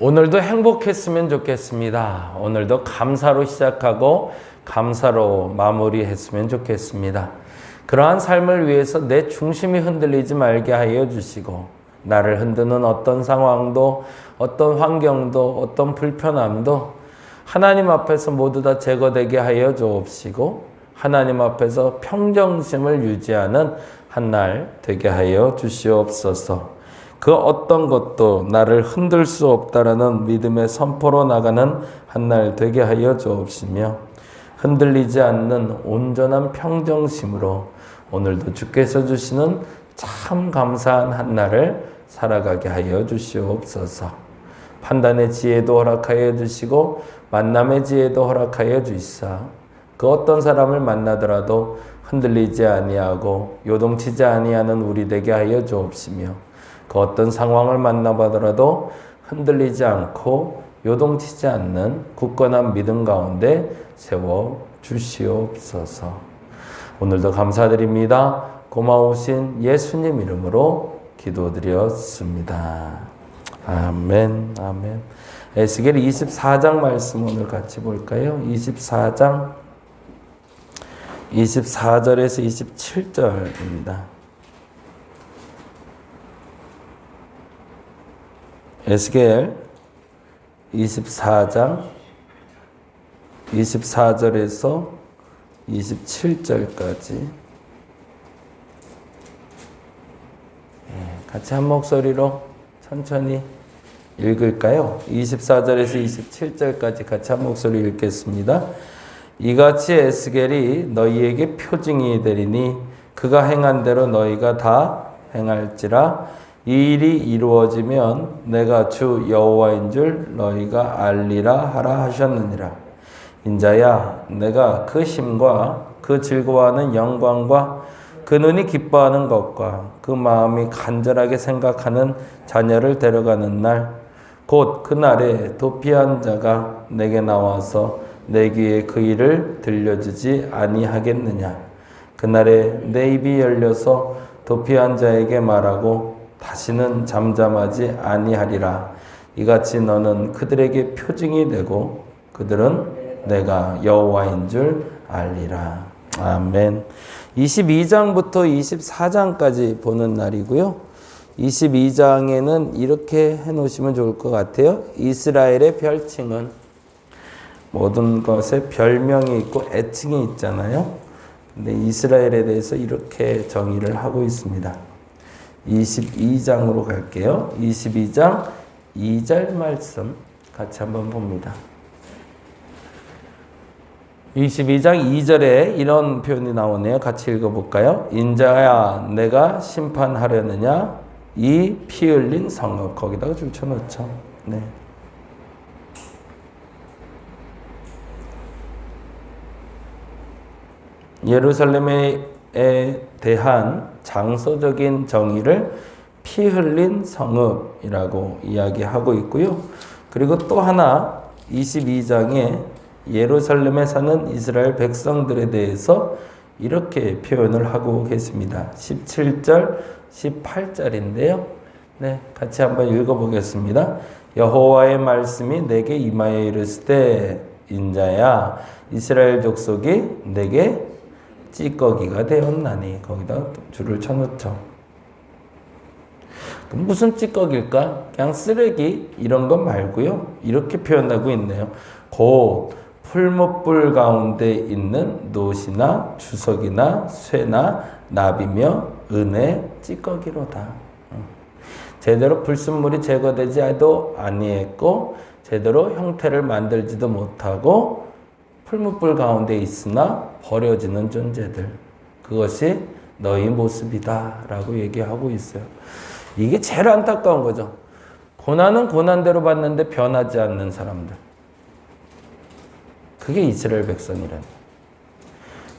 오늘도 행복했으면 좋겠습니다. 오늘도 감사로 시작하고 감사로 마무리했으면 좋겠습니다. 그러한 삶을 위해서 내 중심이 흔들리지 말게 하여 주시고, 나를 흔드는 어떤 상황도, 어떤 환경도, 어떤 불편함도 하나님 앞에서 모두 다 제거되게 하여 주옵시고, 하나님 앞에서 평정심을 유지하는 한 날 되게 하여 주시옵소서. 그 어떤 것도 나를 흔들 수 없다라는 믿음의 선포로 나가는 한 날 되게 하여 주옵시며, 흔들리지 않는 온전한 평정심으로 오늘도 주께서 주시는 참 감사한 한 날을 살아가게 하여 주시옵소서. 판단의 지혜도 허락하여 주시고 만남의 지혜도 허락하여 주시사, 그 어떤 사람을 만나더라도 흔들리지 아니하고 요동치지 아니하는 우리 되게 하여 주옵시며, 그 어떤 상황을 만나보더라도 흔들리지 않고 요동치지 않는 굳건한 믿음 가운데 세워 주시옵소서. 오늘도 감사드립니다. 고마우신 예수님 이름으로 기도드렸습니다. 아멘, 아멘. 에스겔 24장 말씀 오늘 같이 볼까요? 24장 24절에서 27절입니다. 에스겔 24장 24절에서 27절까지 같이 한 목소리로 천천히 읽을까요? 24절에서 27절까지 같이 한 목소리 읽겠습니다. 이같이 에스겔이 너희에게 표징이 되리니 그가 행한 대로 너희가 다 행할지라. 이 일이 이루어지면 내가 주 여호와인 줄 너희가 알리라 하라 하셨느니라. 인자야, 내가 그 힘과 그 즐거워하는 영광과 그 눈이 기뻐하는 것과 그 마음이 간절하게 생각하는 자녀를 데려가는 날, 곧 그 날에 도피한 자가 내게 나와서 내 귀에 그 일을 들려주지 아니하겠느냐. 그날에 내 입이 열려서 도피한 자에게 말하고 다시는 잠잠하지 아니하리라. 이같이 너는 그들에게 표징이 되고 그들은 내가 여호와인 줄 알리라. 아멘. 22장부터 24장까지 보는 날이고요. 22장에는 이렇게 해놓으시면 좋을 것 같아요. 이스라엘의 별칭은, 모든 것에 별명이 있고 애칭이 있잖아요. 근데 이스라엘에 대해서 이렇게 정의를 하고 있습니다. 22장으로 갈게요. 22장 2절 말씀 같이 한번 봅니다. 22장 2절에 이런 표현이 나오네요. 같이 읽어볼까요? 인자야, 내가 심판하려느냐? 이 피 흘린 성읍. 거기다가 좀 쳐놓죠. 네. 예루살렘에 대한 장소적인 정의를 피 흘린 성읍이라고 이야기하고 있고요. 그리고 또 하나 22장에 예루살렘에 사는 이스라엘 백성들에 대해서 이렇게 표현을 하고 계십니다. 17절, 18절인데요. 네, 같이 한번 읽어보겠습니다. 여호와의 말씀이 내게 임하여 이르시되, 인자야, 이스라엘 족속이 내게 찌꺼기가 되었나니. 거기다 줄을 쳐놓죠. 무슨 찌꺼기일까? 그냥 쓰레기 이런 것 말고요. 이렇게 표현하고 있네요. 곧 풀무불 가운데 있는 노시나 주석이나 쇠나 납이며 은의 찌꺼기로다. 제대로 불순물이 제거되지도 아니했고 제대로 형태를 만들지도 못하고 풀무불 가운데 있으나 버려지는 존재들, 그것이 너희 모습이다 라고 얘기하고 있어요. 이게 제일 안타까운 거죠. 고난은 고난대로 받는데 변하지 않는 사람들, 그게 이스라엘 백성이라는.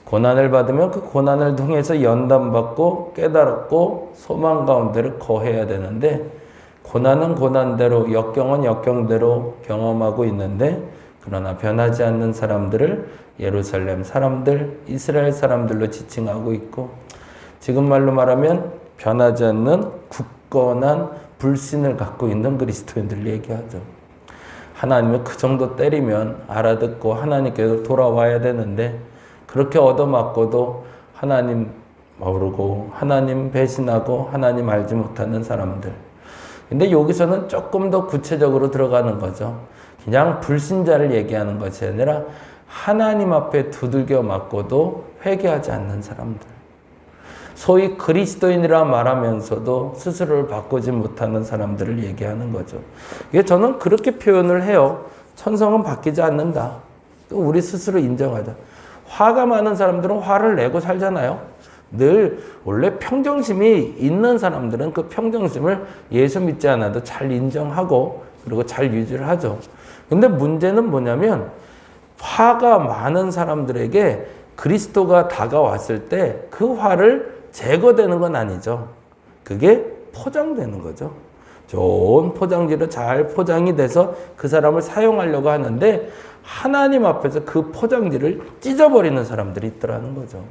고난을 받으면 그 고난을 통해서 연단받고 깨달았고 소망 가운데를 거해야 되는데, 고난은 고난대로, 역경은 역경대로 경험하고 있는데, 그러나 변하지 않는 사람들을 예루살렘 사람들, 이스라엘 사람들로 지칭하고 있고, 지금 말로 말하면 변하지 않는 굳건한 불신을 갖고 있는 그리스도인들 얘기하죠. 하나님을 그 정도 때리면 알아듣고 하나님께로 돌아와야 되는데 그렇게 얻어맞고도 하나님 모르고 하나님 배신하고 하나님 알지 못하는 사람들. 근데 여기서는 조금 더 구체적으로 들어가는 거죠. 그냥 불신자를 얘기하는 것이 아니라 하나님 앞에 두들겨 맞고도 회개하지 않는 사람들. 소위 그리스도인이라 말하면서도 스스로를 바꾸지 못하는 사람들을 얘기하는 거죠. 이게 저는 그렇게 표현을 해요. 천성은 바뀌지 않는다. 또 우리 스스로 인정하자. 화가 많은 사람들은 화를 내고 살잖아요. 늘 원래 평정심이 있는 사람들은 그 평정심을 예수 믿지 않아도 잘 인정하고 그리고 잘 유지를 하죠. 근데 문제는 뭐냐면 화가 많은 사람들에게 그리스도가 다가왔을 때 그 화를 제거되는 건 아니죠. 그게 포장되는 거죠. 좋은 포장지로 잘 포장이 돼서 그 사람을 사용하려고 하는데 하나님 앞에서 그 포장지를 찢어버리는 사람들이 있더라는 거죠.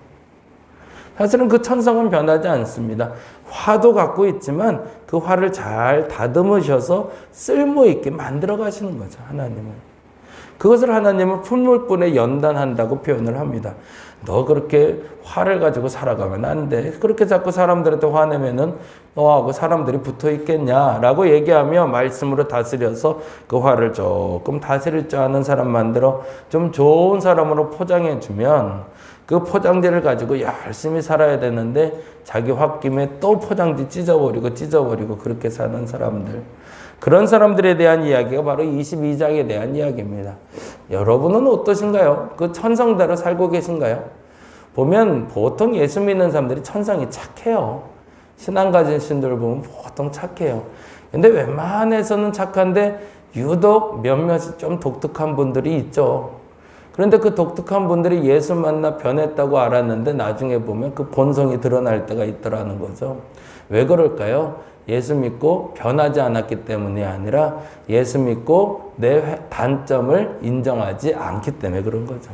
사실은 그 천성은 변하지 않습니다. 화도 갖고 있지만 그 화를 잘 다듬으셔서 쓸모있게 만들어 가시는 거죠. 하나님은. 그것을 하나님은 풀물분에 연단한다고 표현을 합니다. 너 그렇게 화를 가지고 살아가면 안 돼. 그렇게 자꾸 사람들한테 화내면은 너하고 사람들이 붙어 있겠냐라고 얘기하며 말씀으로 다스려서 그 화를 조금 다스릴 줄 아는 사람 만들어 좀 좋은 사람으로 포장해 주면 그 포장지를 가지고 열심히 살아야 되는데 자기 홧김에 또 포장지 찢어버리고 그렇게 사는 사람들. 그런 사람들에 대한 이야기가 바로 22장에 대한 이야기입니다. 여러분은 어떠신가요? 그 천성대로 살고 계신가요? 보면 보통 예수 믿는 사람들이 천성이 착해요. 신앙 가진 신들을 보면 보통 착해요. 근데 웬만해서는 착한데 유독 몇몇이 좀 독특한 분들이 있죠. 그런데 그 독특한 분들이 예수 만나 변했다고 알았는데 나중에 보면 그 본성이 드러날 때가 있더라는 거죠. 왜 그럴까요? 예수 믿고 변하지 않았기 때문이 아니라 예수 믿고 내 단점을 인정하지 않기 때문에 그런 거죠.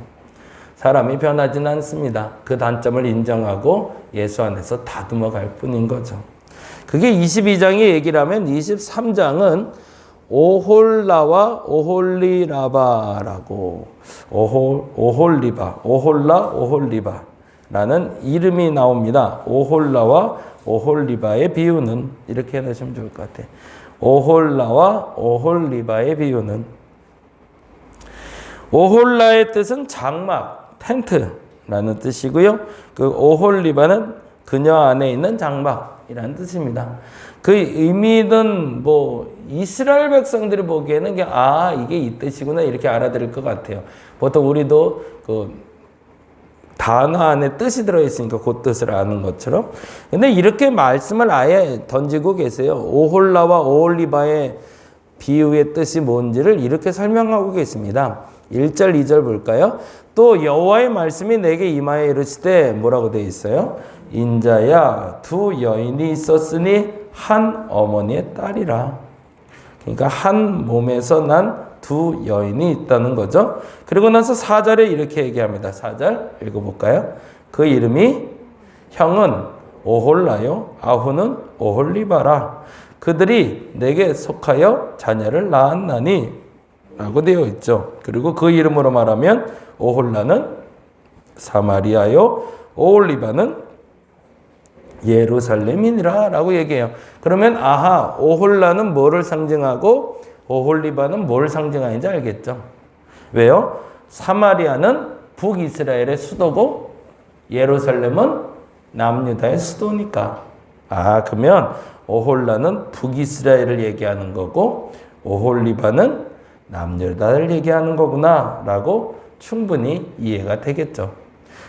사람이 변하지는 않습니다. 그 단점을 인정하고 예수 안에서 다듬어 갈 뿐인 거죠. 그게 22장의 얘기를 하면 23장은 오홀라와 오홀리라바라고 오홀라라는 이름이 나옵니다. 오홀라와 오홀리바의 비유는 이렇게 해놓으시면 좋을 것 같아요. 오홀라와 오홀리바의 비유는 오홀라의 뜻은 장막, 텐트라는 뜻이고요. 그 오홀리바는 그녀 안에 있는 장막이라는 뜻입니다. 그 의미는 뭐 이스라엘 백성들이 보기에는 그냥 이게 이 뜻이구나 이렇게 알아들을 것 같아요. 보통 우리도 그 단어 안에 뜻이 들어있으니까 그 뜻을 아는 것처럼. 근데 이렇게 말씀을 아예 던지고 계세요. 오홀라와 오홀리바의 비유의 뜻이 뭔지를 이렇게 설명하고 계십니다. 1절, 2절 볼까요? 또 여호와의 말씀이 내게 임하여 이르시되 뭐라고 되어 있어요? 인자야 두 여인이 있었으니 한 어머니의 딸이라. 그러니까 한 몸에서 난 두 여인이 있다는 거죠. 그리고 나서 4절에 이렇게 얘기합니다. 4절 읽어볼까요? 그 이름이 형은 오홀라요 아후는 오홀리바라. 그들이 내게 속하여 자녀를 낳았나니 라고 되어 있죠. 그리고 그 이름으로 말하면 오홀라는 사마리아요 오홀리바는 예루살렘이니라 라고 얘기해요. 그러면 오홀라는 뭐를 상징하고 오홀리바는 뭘 상징하는지 알겠죠? 왜요? 사마리아는 북이스라엘의 수도고 예루살렘은 남유다의 수도니까. 그러면 오홀라는 북이스라엘을 얘기하는 거고 오홀리바는 남유다를 얘기하는 거구나 라고 충분히 이해가 되겠죠.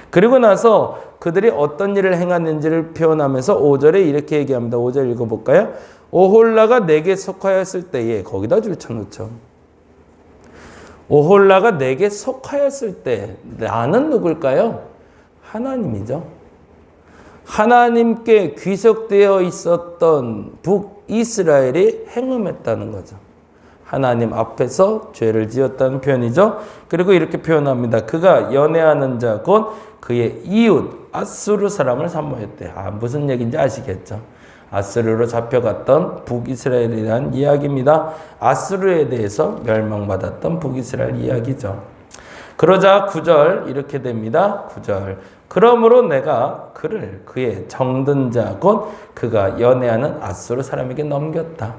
그리고 나서 그들이 어떤 일을 행했는지를 표현하면서 5절에 이렇게 얘기합니다. 5절 읽어볼까요? 오홀라가 내게 속하였을 때에 거기다 줄 쳐놓죠. 오홀라가 내게 속하였을 때 나는 누굴까요? 하나님이죠. 하나님께 귀속되어 있었던 북이스라엘이 행음했다는 거죠. 하나님 앞에서 죄를 지었다는 표현이죠. 그리고 이렇게 표현합니다. 그가 연애하는 자 곧 그의 이웃 아수르 사람을 사모했대. 무슨 얘기인지 아시겠죠? 아수르로 잡혀갔던 북이스라엘에 대한 이야기입니다. 아수르에 대해서 멸망받았던 북이스라엘 이야기죠. 그러자 9절 이렇게 됩니다. 9절. 그러므로 내가 그를 그의 정든 자 곧 그가 연애하는 아수르 사람에게 넘겼다.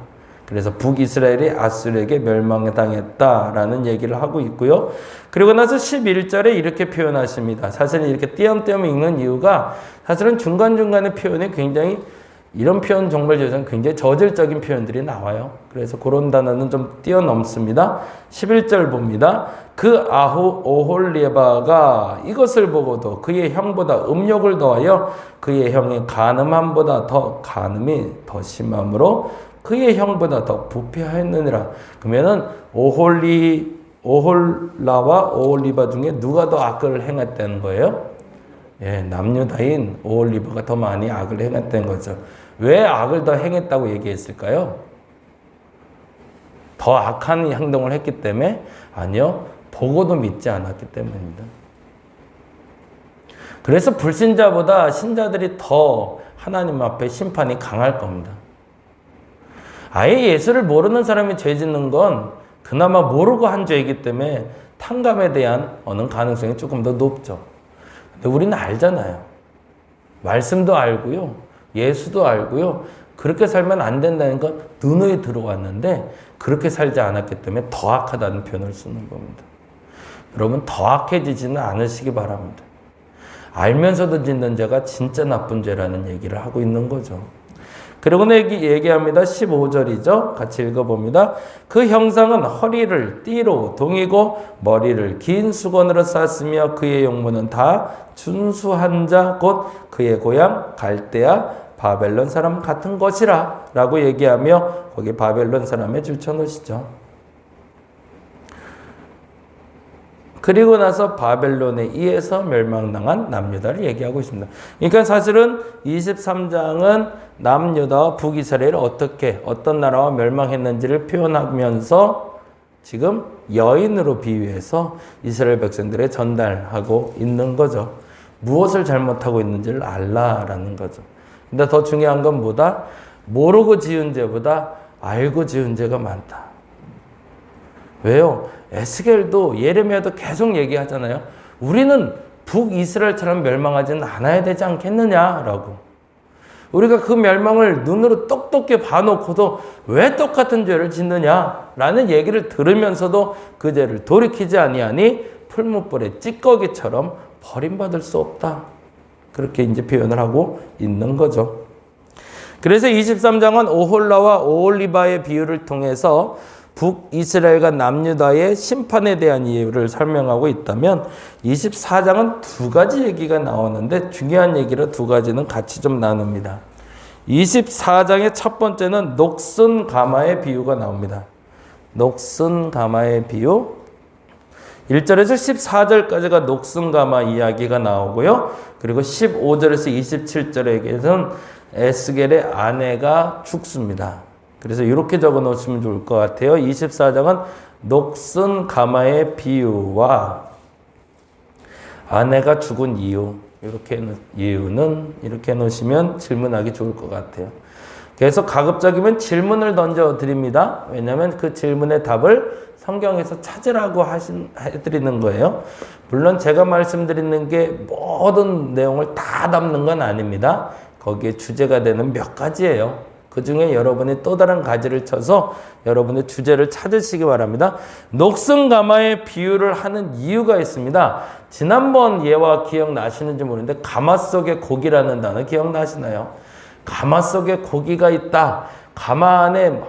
그래서 북이스라엘이 아수르에게 멸망당했다라는 얘기를 하고 있고요. 그리고 나서 11절에 이렇게 표현하십니다. 사실은 이렇게 띄엄띄엄 읽는 이유가 사실은 중간중간에 표현이 굉장히 이런 표현 정말 저는 굉장히 저질적인 표현들이 나와요. 그래서 그런 단어는 좀 뛰어넘습니다. 11절 봅니다. 그 오홀리바가 이것을 보고도 그의 형보다 음욕을 더하여 그의 형의 간음함보다 더 간음이 더 심함으로 그의 형보다 더 부패하였느니라. 그러면은 오홀라와 오홀리바 중에 누가 더 악을 행했다는 거예요? 예, 남유다인 오홀리바가 더 많이 악을 행했다는 거죠. 왜 악을 더 행했다고 얘기했을까요? 더 악한 행동을 했기 때문에? 아니요. 보고도 믿지 않았기 때문입니다. 그래서 불신자보다 신자들이 더 하나님 앞에 심판이 강할 겁니다. 아예 예수를 모르는 사람이 죄 짓는 건 그나마 모르고 한 죄이기 때문에 탕감에 대한 어느 가능성이 조금 더 높죠. 근데 우리는 알잖아요. 말씀도 알고요. 예수도 알고요. 그렇게 살면 안 된다는 건 눈에 들어왔는데 그렇게 살지 않았기 때문에 더 악하다는 표현을 쓰는 겁니다. 여러분 더 악해지지는 않으시기 바랍니다. 알면서도 짓는 죄가 진짜 나쁜 죄라는 얘기를 하고 있는 거죠. 그리고 얘기합니다. 15절이죠. 같이 읽어봅니다. 그 형상은 허리를 띠로 동이고 머리를 긴 수건으로 쌌으며 그의 용모는 다 준수한 자 곧 그의 고향 갈대아 바벨론 사람 같은 것이라 라고 얘기하며 거기 바벨론 사람에 줄쳐놓으시죠. 그리고 나서 바벨론에 의해서 멸망당한 남유다를 얘기하고 있습니다. 그러니까 사실은 23장은 남유다와 북이스라엘이 어떻게 어떤 나라와 멸망했는지를 표현하면서 지금 여인으로 비유해서 이스라엘 백성들에 전달하고 있는 거죠. 무엇을 잘못하고 있는지를 알라라는 거죠. 근데 더 중요한 건 뭐다? 모르고 지은 죄보다 알고 지은 죄가 많다. 왜요? 에스겔도 예레미야도 계속 얘기하잖아요. 우리는 북이스라엘처럼 멸망하지는 않아야 되지 않겠느냐라고. 우리가 그 멸망을 눈으로 똑똑히 봐놓고도 왜 똑같은 죄를 짓느냐라는 얘기를 들으면서도 그 죄를 돌이키지 아니하니 풀무불의 찌꺼기처럼 버림받을 수 없다. 그렇게 이제 표현을 하고 있는 거죠. 그래서 23장은 오홀라와 오홀리바의 비유를 통해서 북이스라엘과 남유다의 심판에 대한 이유를 설명하고 있다면 24장은 두 가지 얘기가 나오는데 중요한 얘기로 두 가지는 같이 좀 나눕니다. 24장의 첫 번째는 녹슨 가마의 비유가 나옵니다. 녹슨 가마의 비유. 1절에서 14절까지가 녹슨 가마 이야기가 나오고요. 그리고 15절에서 27절에게는 에스겔의 아내가 죽습니다. 그래서 이렇게 적어 놓으시면 좋을 것 같아요. 24장은 녹슨 가마의 비유와 아내가 죽은 이유, 이유는 이렇게 놓으시면 질문하기 좋을 것 같아요. 그래서 가급적이면 질문을 던져 드립니다. 왜냐하면 그 질문의 답을 성경에서 찾으라고 해드리는 거예요. 물론 제가 말씀드리는 게 모든 내용을 다 담는 건 아닙니다. 거기에 주제가 되는 몇 가지예요. 그 중에 여러분이 또 다른 가지를 쳐서 여러분의 주제를 찾으시기 바랍니다. 녹슨 가마의 비유를 하는 이유가 있습니다. 지난번 예화 기억나시는지 모르는데 가마 속에 고기라는 단어 기억나시나요? 가마 속에 고기가 있다. 가마 안에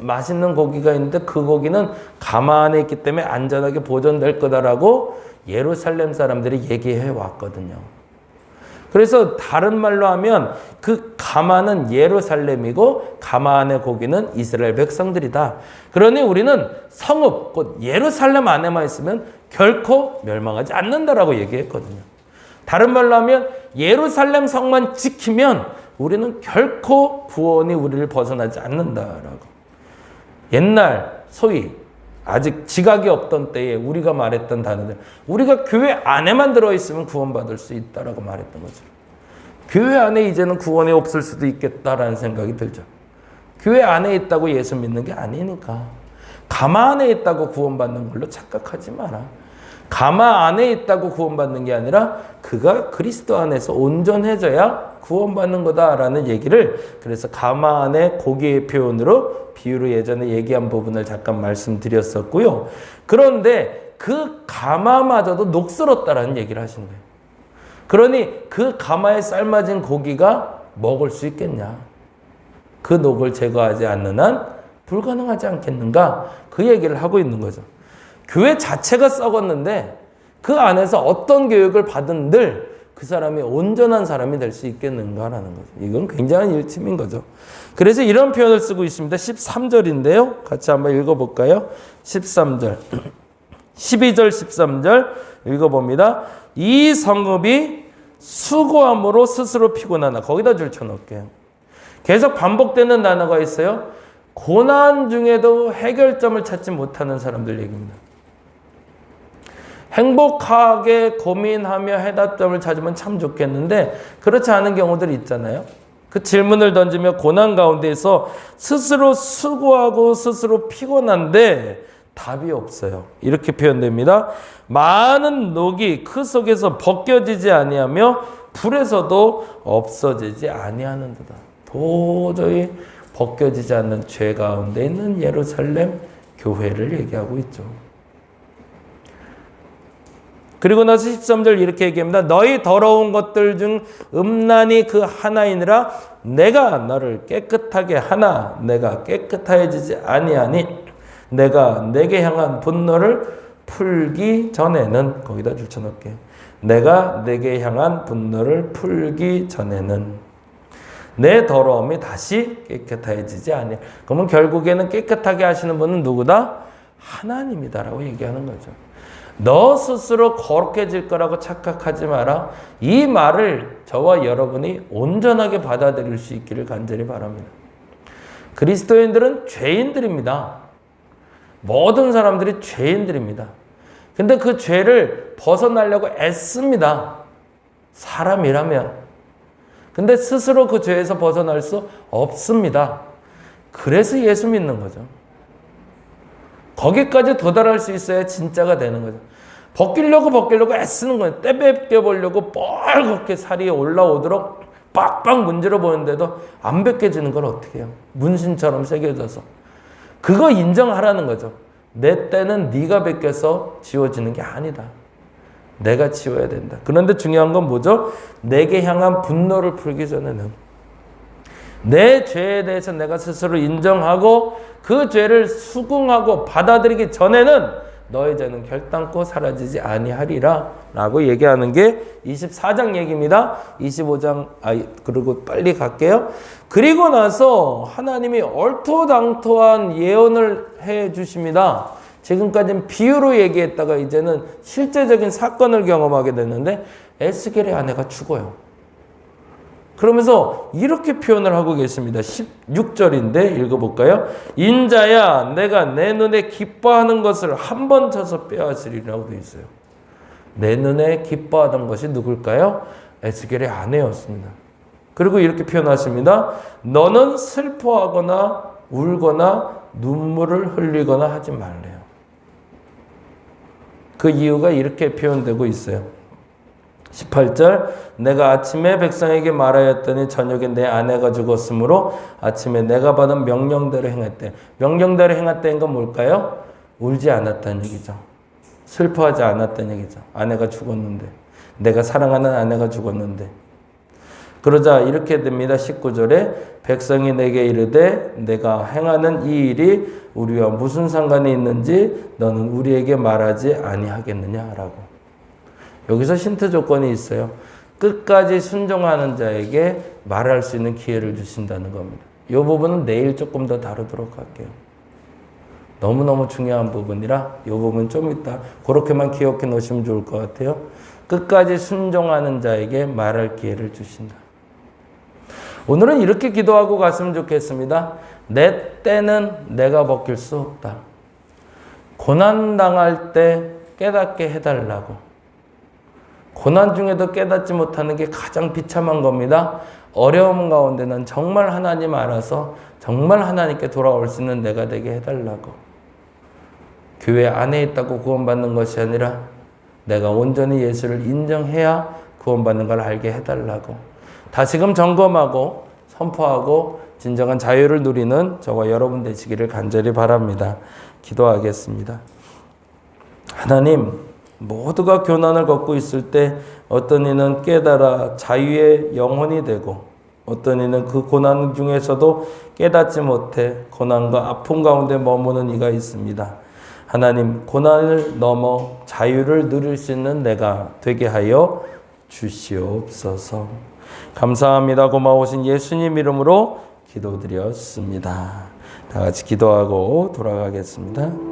맛있는 고기가 있는데 그 고기는 가마 안에 있기 때문에 안전하게 보존될 거다라고 예루살렘 사람들이 얘기해 왔거든요. 그래서 다른 말로 하면 그 가마는 예루살렘이고 가마 안의 고기는 이스라엘 백성들이다. 그러니 우리는 성읍, 곧 예루살렘 안에만 있으면 결코 멸망하지 않는다라고 얘기했거든요. 다른 말로 하면 예루살렘 성만 지키면 우리는 결코 구원이 우리를 벗어나지 않는다라고. 옛날 소위 아직 지각이 없던 때에 우리가 말했던 단어들, 우리가 교회 안에만 들어있으면 구원받을 수 있다라고 말했던 거죠. 교회 안에 이제는 구원이 없을 수도 있겠다라는 생각이 들죠. 교회 안에 있다고 예수 믿는 게 아니니까. 가마 안에 있다고 구원받는 걸로 착각하지 마라. 가마 안에 있다고 구원받는 게 아니라 그가 그리스도 안에서 온전해져야 구원받는 거다라는 얘기를, 그래서 가마 안에 고기의 표현으로 비유로 예전에 얘기한 부분을 잠깐 말씀드렸었고요. 그런데 그 가마마저도 녹슬었다라는 얘기를 하시는 거예요. 그러니 그 가마에 삶아진 고기가 먹을 수 있겠냐? 그 녹을 제거하지 않는 한 불가능하지 않겠는가? 그 얘기를 하고 있는 거죠. 교회 자체가 썩었는데 그 안에서 어떤 교육을 받은들 그 사람이 온전한 사람이 될 수 있겠는가라는 거죠. 이건 굉장한 일침인 거죠. 그래서 이런 표현을 쓰고 있습니다. 13절인데요. 같이 한번 읽어볼까요? 13절. 12절, 13절 읽어봅니다. 이 성읍이 수고함으로 스스로 피곤하나. 거기다 줄 쳐놓을게요. 계속 반복되는 단어가 있어요. 고난 중에도 해결점을 찾지 못하는 사람들 얘기입니다. 행복하게 고민하며 해답점을 찾으면 참 좋겠는데 그렇지 않은 경우들이 있잖아요. 그 질문을 던지며 고난 가운데에서 스스로 수고하고 스스로 피곤한데 답이 없어요. 이렇게 표현됩니다. 많은 녹이 그 속에서 벗겨지지 아니하며 불에서도 없어지지 아니하는도다. 도저히 벗겨지지 않는 죄 가운데 있는 예루살렘 교회를 얘기하고 있죠. 그리고 나서 13절 이렇게 얘기합니다. 너희 더러운 것들 중 음란이 그 하나이니라. 내가 너를 깨끗하게 하나 내가 깨끗해지지 아니하니 내가 내게 향한 분노를 풀기 전에는, 거기다 줄쳐놓을게. 내가 내게 향한 분노를 풀기 전에는 내 더러움이 다시 깨끗해지지 아니하. 그러면 결국에는 깨끗하게 하시는 분은 누구다? 하나님이다라고 얘기하는 거죠. 너 스스로 거룩해질 거라고 착각하지 마라. 이 말을 저와 여러분이 온전하게 받아들일 수 있기를 간절히 바랍니다. 그리스도인들은 죄인들입니다. 모든 사람들이 죄인들입니다. 근데 그 죄를 벗어나려고 애씁니다. 사람이라면. 근데 스스로 그 죄에서 벗어날 수 없습니다. 그래서 예수 믿는 거죠. 거기까지 도달할 수 있어야 진짜가 되는 거죠. 벗기려고 애쓰는 거예요. 떼베껴 보려고 뻘겋게 살이 올라오도록 빡빡 문질러 보는데도 안 벗겨지는 걸 어떻게 해요? 문신처럼 새겨져서. 그거 인정하라는 거죠. 내 때는 네가 벗겨서 지워지는 게 아니다. 내가 지워야 된다. 그런데 중요한 건 뭐죠? 내게 향한 분노를 풀기 전에는 내 죄에 대해서 내가 스스로 인정하고 그 죄를 수긍하고 받아들이기 전에는 너의 죄는 결단코 사라지지 아니하리라 라고 얘기하는 게 24장 얘기입니다. 25장 그리고 빨리 갈게요. 그리고 나서 하나님이 얼토당토한 예언을 해 주십니다. 지금까지는 비유로 얘기했다가 이제는 실제적인 사건을 경험하게 됐는데 에스겔의 아내가 죽어요. 그러면서 이렇게 표현을 하고 계십니다. 16절인데 읽어볼까요? 인자야 내가 내 눈에 기뻐하는 것을 한 번 쳐서 빼앗으리라고 되어 있어요. 내 눈에 기뻐하던 것이 누굴까요? 에스겔의 아내였습니다. 그리고 이렇게 표현하십니다. 너는 슬퍼하거나 울거나 눈물을 흘리거나 하지 말래요. 그 이유가 이렇게 표현되고 있어요. 18절 내가 아침에 백성에게 말하였더니 저녁에 내 아내가 죽었으므로 아침에 내가 받은 명령대로 행했대. 명령대로 행했다는 건 뭘까요? 울지 않았다는 얘기죠. 슬퍼하지 않았다는 얘기죠. 아내가 죽었는데, 내가 사랑하는 아내가 죽었는데. 그러자 이렇게 됩니다. 19절에 백성이 내게 이르되 내가 행하는 이 일이 우리와 무슨 상관이 있는지 너는 우리에게 말하지 아니하겠느냐라고. 여기서 힌트 조건이 있어요. 끝까지 순종하는 자에게 말할 수 있는 기회를 주신다는 겁니다. 이 부분은 내일 조금 더 다루도록 할게요. 너무너무 중요한 부분이라 이 부분 좀 이따 그렇게만 기억해 놓으시면 좋을 것 같아요. 끝까지 순종하는 자에게 말할 기회를 주신다. 오늘은 이렇게 기도하고 갔으면 좋겠습니다. 내 때는 내가 벗길 수 없다. 고난당할 때 깨닫게 해달라고. 고난 중에도 깨닫지 못하는 게 가장 비참한 겁니다. 어려움 가운데는 정말 하나님 알아서 정말 하나님께 돌아올 수 있는 내가 되게 해달라고. 교회 안에 있다고 구원받는 것이 아니라 내가 온전히 예수를 인정해야 구원받는 걸 알게 해달라고. 다시금 점검하고 선포하고 진정한 자유를 누리는 저와 여러분 되시기를 간절히 바랍니다. 기도하겠습니다. 하나님, 모두가 교난을 겪고 있을 때 어떤 이는 깨달아 자유의 영혼이 되고 어떤 이는 그 고난 중에서도 깨닫지 못해 고난과 아픔 가운데 머무는 이가 있습니다. 하나님, 고난을 넘어 자유를 누릴 수 있는 내가 되게 하여 주시옵소서. 감사합니다. 고마우신 예수님 이름으로 기도드렸습니다. 다 같이 기도하고 돌아가겠습니다.